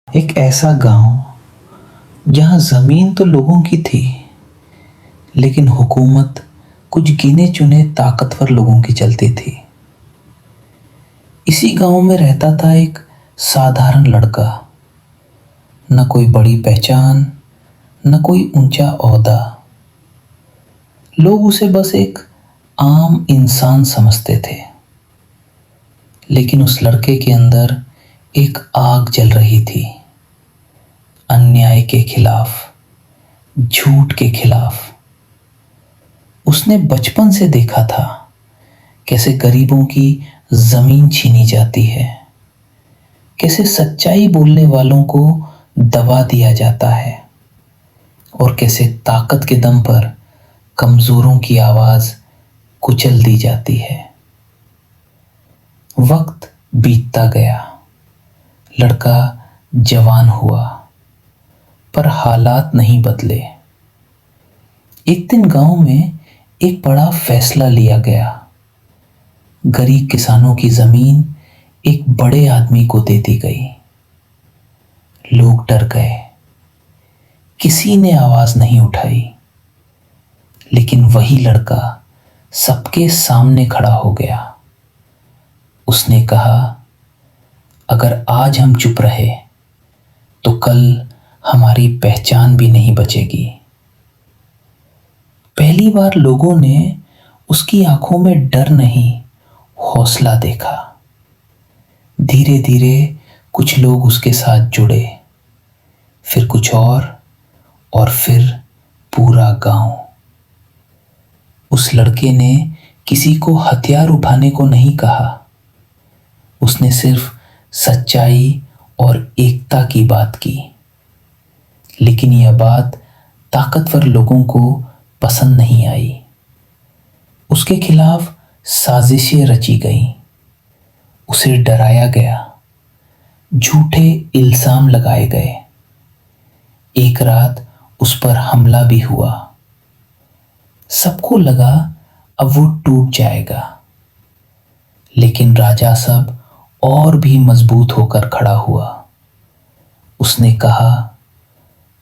एक ऐसा गांव जहां जमीन तो लोगों की थी, लेकिन हुकूमत कुछ गिने चुने ताकतवर लोगों की चलती थी। इसी गांव में रहता था एक साधारण लड़का। न कोई बड़ी पहचान, न कोई ऊंचा ओहदा। लोग उसे बस एक आम इंसान समझते थे। लेकिन उस लड़के के अंदर एक आग जल रही थी, अन्याय के खिलाफ, झूठ के खिलाफ। उसने बचपन से देखा था कैसे गरीबों की जमीन छीनी जाती है, कैसे सच्चाई बोलने वालों को दबा दिया जाता है और कैसे ताकत के दम पर कमजोरों की आवाज कुचल दी जाती है। वक्त बीतता गया, लड़का जवान हुआ, पर हालात नहीं बदले। एक दिन गांव में एक बड़ा फैसला लिया गया। गरीब किसानों की जमीन एक बड़े आदमी को दे दी गई। लोग डर गए, किसी ने आवाज नहीं उठाई। लेकिन वही लड़का सबके सामने खड़ा हो गया। उसने कहा, अगर आज हम चुप रहे तो कल हमारी पहचान भी नहीं बचेगी। पहली बार लोगों ने उसकी आंखों में डर नहीं, हौसला देखा। धीरे धीरे कुछ लोग उसके साथ जुड़े, फिर कुछ और फिर पूरा गांव। उस लड़के ने किसी को हथियार उठाने को नहीं कहा। उसने सिर्फ सच्चाई और एकता की बात की। लेकिन यह बात ताकतवर लोगों को पसंद नहीं आई। उसके खिलाफ साजिशें रची गईं, उसे डराया गया, झूठे इल्जाम लगाए गए। एक रात उस पर हमला भी हुआ। सबको लगा अब वो टूट जाएगा, लेकिन राजा सब और भी मजबूत होकर खड़ा हुआ। उसने कहा,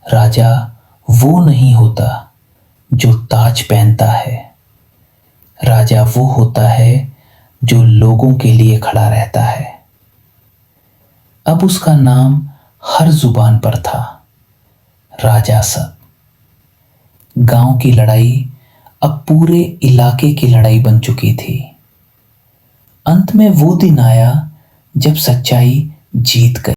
राजा वो नहीं होता जो ताज पहनता है, राजा वो होता है जो लोगों के लिए खड़ा रहता है। अब उसका नाम हर जुबान पर था, राजा सब। गांव की लड़ाई अब पूरे इलाके की लड़ाई बन चुकी थी। अंत में वो दिन आया जब सच्चाई जीत गई।